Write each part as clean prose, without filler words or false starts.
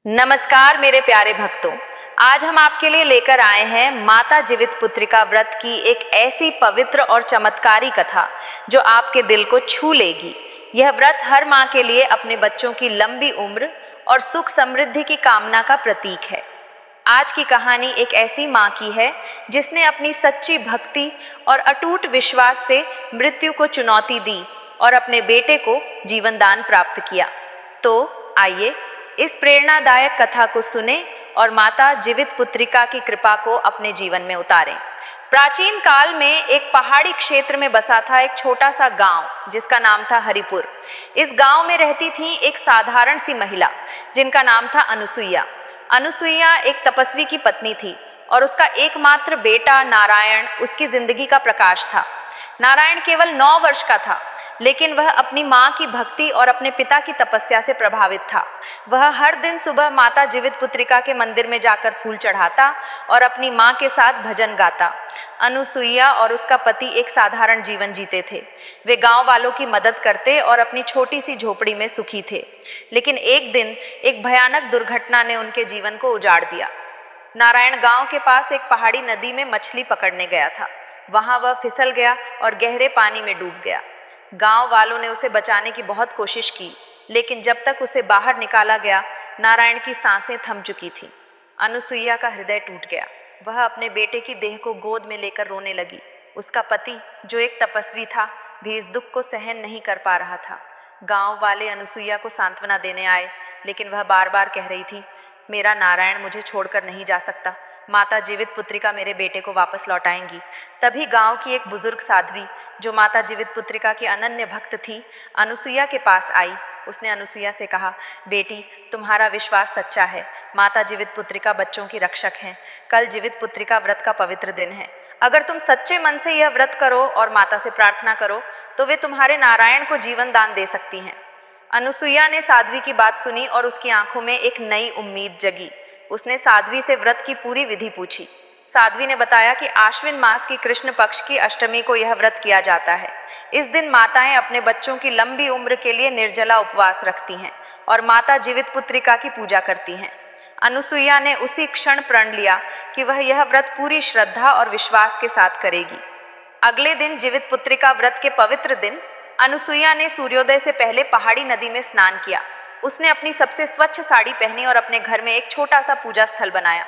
नमस्कार मेरे प्यारे भक्तों, आज हम आपके लिए लेकर आए हैं माता जीवित पुत्रिका व्रत की एक ऐसी पवित्र और चमत्कारी कथा जो आपके दिल को छू लेगी। यह व्रत हर माँ के लिए अपने बच्चों की लंबी उम्र और सुख समृद्धि की कामना का प्रतीक है। आज की कहानी एक ऐसी माँ की है जिसने अपनी सच्ची भक्ति और अटूट विश्वास से मृत्यु को चुनौती दी और अपने बेटे को जीवन दान प्राप्त किया। तो आइए इस प्रेरणादायक कथा को सुने और माता जीवित पुत्रिका की कृपा को अपने जीवन में उतारें। प्राचीन काल में एक पहाड़ी क्षेत्र में बसा था एक छोटा सा गांव जिसका नाम था हरिपुर। इस गांव में रहती थी एक साधारण सी महिला जिनका नाम था अनुसुईया। अनुसुईया एक तपस्वी की पत्नी थी और उसका एकमात्र बेटा नारायण उसकी जिंदगी का प्रकाश था। नारायण केवल 9 वर्ष का था, लेकिन वह अपनी माँ की भक्ति और अपने पिता की तपस्या से प्रभावित था। वह हर दिन सुबह माता जीवित पुत्रिका के मंदिर में जाकर फूल चढ़ाता और अपनी माँ के साथ भजन गाता। अनुसुईया और उसका पति एक साधारण जीवन जीते थे। वे गांव वालों की मदद करते और अपनी छोटी सी झोपड़ी में सुखी थे। लेकिन एक दिन एक भयानक दुर्घटना ने उनके जीवन को उजाड़ दिया। नारायण गांव के पास एक पहाड़ी नदी में मछली पकड़ने गया था। वहां वह फिसल गया और गहरे पानी में डूब गया। गांव वालों ने उसे बचाने की बहुत कोशिश की, लेकिन जब तक उसे बाहर निकाला गया, नारायण की सांसें थम चुकी थीं। अनुसुईया का हृदय टूट गया। वह अपने बेटे की देह को गोद में लेकर रोने लगी। उसका पति, जो एक तपस्वी था, भी इस दुख को सहन नहीं कर पा रहा था। गांव वाले अनुसुईया को सांत्वना देने आए, लेकिन वह बार बार कह रही थी, मेरा नारायण मुझे छोड़कर नहीं जा सकता। माता जीवित पुत्रिका मेरे बेटे को वापस लौटाएंगी। तभी गांव की एक बुजुर्ग साध्वी, जो माता जीवित पुत्रिका की अनन्य भक्त थी, अनुसुईया के पास आई। उसने अनुसुईया से कहा, बेटी, तुम्हारा विश्वास सच्चा है। माता जीवित पुत्रिका बच्चों की रक्षक हैं। कल जीवित पुत्रिका व्रत का पवित्र दिन है। अगर तुम सच्चे मन से यह व्रत करो और माता से प्रार्थना करो तो वे तुम्हारे नारायण को जीवन दान दे सकती हैं। अनुसुईया ने साध्वी की बात सुनी और उसकी आंखों में एक नई उम्मीद जगी। उसने साध्वी से व्रत की पूरी विधि पूछी। साध्वी ने बताया कि आश्विन मास की कृष्ण पक्ष की अष्टमी को यह व्रत किया जाता है। इस दिन माताएं अपने बच्चों की लंबी उम्र के लिए निर्जला उपवास रखती हैं और माता जीवित पुत्रिका की पूजा करती हैं। अनुसुईया ने उसी क्षण प्रण लिया कि वह यह व्रत पूरी श्रद्धा और विश्वास के साथ करेगी। अगले दिन जीवित पुत्रिका व्रत के पवित्र दिन अनुसुईया ने सूर्योदय से पहले पहाड़ी नदी में स्नान किया। उसने अपनी सबसे स्वच्छ साड़ी पहनी और अपने घर में एक छोटा सा पूजा स्थल बनाया।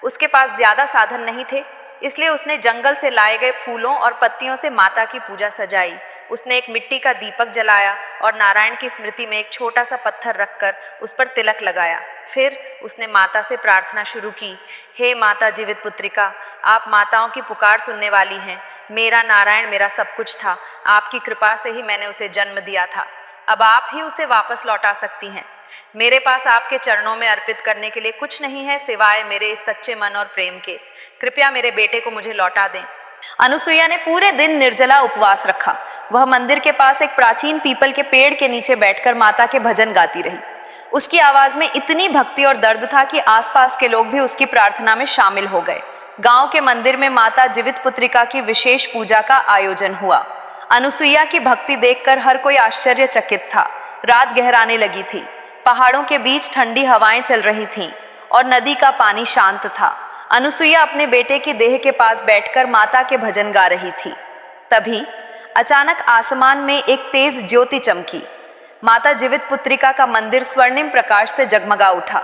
उसके पास ज्यादा साधन नहीं थे, इसलिए उसने जंगल से लाए गए फूलों और पत्तियों से माता की पूजा सजाई। उसने एक मिट्टी का दीपक जलाया और नारायण की स्मृति में एक छोटा सा पत्थर रखकर उस पर तिलक लगाया। फिर उसने माता से प्रार्थना शुरू की, हे माता जीवित पुत्रिका, आप माताओं की पुकार सुनने वाली हैं। मेरा नारायण मेरा सब कुछ था। आपकी कृपा से ही मैंने उसे जन्म दिया था। अब आप ही उसे वापस लौटा सकती हैं। मेरे पास आपके चरणों में अर्पित करने के लिए कुछ नहीं है सिवाय मेरे इस सच्चे मन और प्रेम के। कृपया मेरे बेटे को मुझे लौटा दें। अनुसुईया ने पूरे दिन निर्जला उपवास रखा। वह मंदिर के पास एक प्राचीन पीपल के पेड़ के नीचे बैठकर माता के भजन गाती रही। उसकी आवाज में इतनी भक्ति और दर्द था कि आसपास के लोग भी उसकी प्रार्थना में शामिल हो गए। गांव के मंदिर में माता जीवित पुत्रिका की विशेष पूजा का आयोजन हुआ। अनुसुईया की भक्ति देखकर हर कोई आश्चर्यचकित था। रात गहराने लगी थी। पहाड़ों के बीच ठंडी हवाएं चल रही थीं और नदी का पानी शांत था। अनुसुईया अपने बेटे की देह के पास बैठकर माता के भजन गा रही थी। तभी अचानक आसमान में एक तेज ज्योति चमकी। माता जीवित पुत्रिका का मंदिर स्वर्णिम प्रकाश से जगमगा उठा।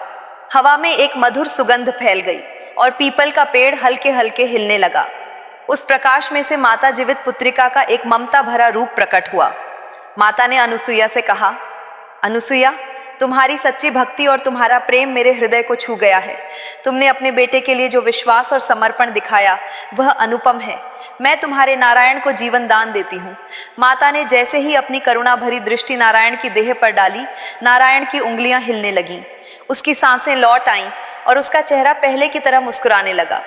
हवा में एक मधुर सुगंध फैल गई और पीपल का पेड़ हल्के हल्के हिलने लगा। उस प्रकाश में से माता जीवित पुत्रिका का एक ममता भरा रूप प्रकट हुआ। माता ने अनुसुईया से कहा, अनुसुईया, तुम्हारी सच्ची भक्ति और तुम्हारा प्रेम मेरे हृदय को छू गया है। तुमने अपने बेटे के लिए जो विश्वास और समर्पण दिखाया वह अनुपम है। मैं तुम्हारे नारायण को जीवन दान देती हूँ। माता ने जैसे ही अपनी करुणा भरी दृष्टि नारायण की देह पर डाली, नारायण की उंगलियां हिलने लगीं। उसकी सांसें लौट आईं और उसका चेहरा पहले की तरह मुस्कुराने लगा।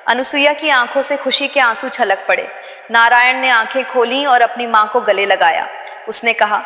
अनुसुईया की आंखों से खुशी के आंसू छलक पड़े। नारायण ने आंखें खोलीं और अपनी माँ को गले लगाया। उसने कहा,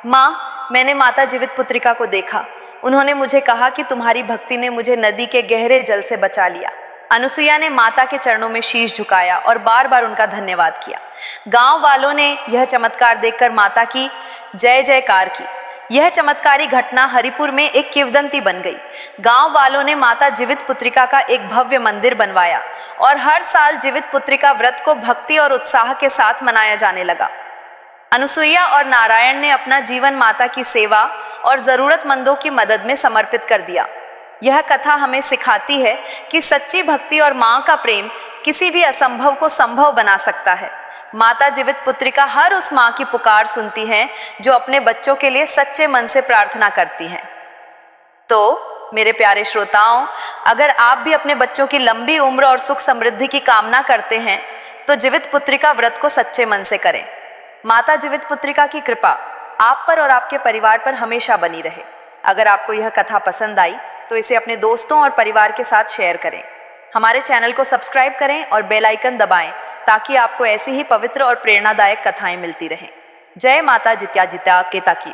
माँ, मैंने माता जीवित पुत्रिका को देखा। उन्होंने मुझे कहा कि तुम्हारी भक्ति ने मुझे नदी के गहरे जल से बचा लिया। अनुसुईया ने माता के चरणों में शीश झुकाया और बार बार उनका धन्यवाद किया। गांव वालों ने यह चमत्कार देखकर माता की जय जयकार की। यह चमत्कारी घटना हरिपुर में एक किंवदंती बन गई। गांव वालों ने माता जीवित पुत्रिका का एक भव्य मंदिर बनवाया और हर साल जीवित पुत्रिका व्रत को भक्ति और उत्साह के साथ मनाया जाने लगा। अनुसुईया और नारायण ने अपना जीवन माता की सेवा और जरूरतमंदों की मदद में समर्पित कर दिया। यह कथा हमें सिखाती है कि सच्ची भक्ति और मां का प्रेम किसी भी असंभव को संभव बना सकता है। माता जीवित पुत्रिका हर उस मां की पुकार सुनती हैं जो अपने बच्चों के लिए सच्चे मन से प्रार्थना करती हैं। तो मेरे प्यारे श्रोताओं, अगर आप भी अपने बच्चों की लंबी उम्र और सुख समृद्धि की कामना करते हैं तो जीवित पुत्रिका व्रत को सच्चे मन से करें। माता जीवित पुत्रिका की कृपा आप पर और आपके परिवार पर हमेशा बनी रहे। अगर आपको यह कथा पसंद आई तो इसे अपने दोस्तों और परिवार के साथ शेयर करें। हमारे चैनल को सब्सक्राइब करें और बेल आइकन दबाएं ताकि आपको ऐसी ही पवित्र और प्रेरणादायक कथाएं मिलती रहें। जय माता जित्या जित्या केता की।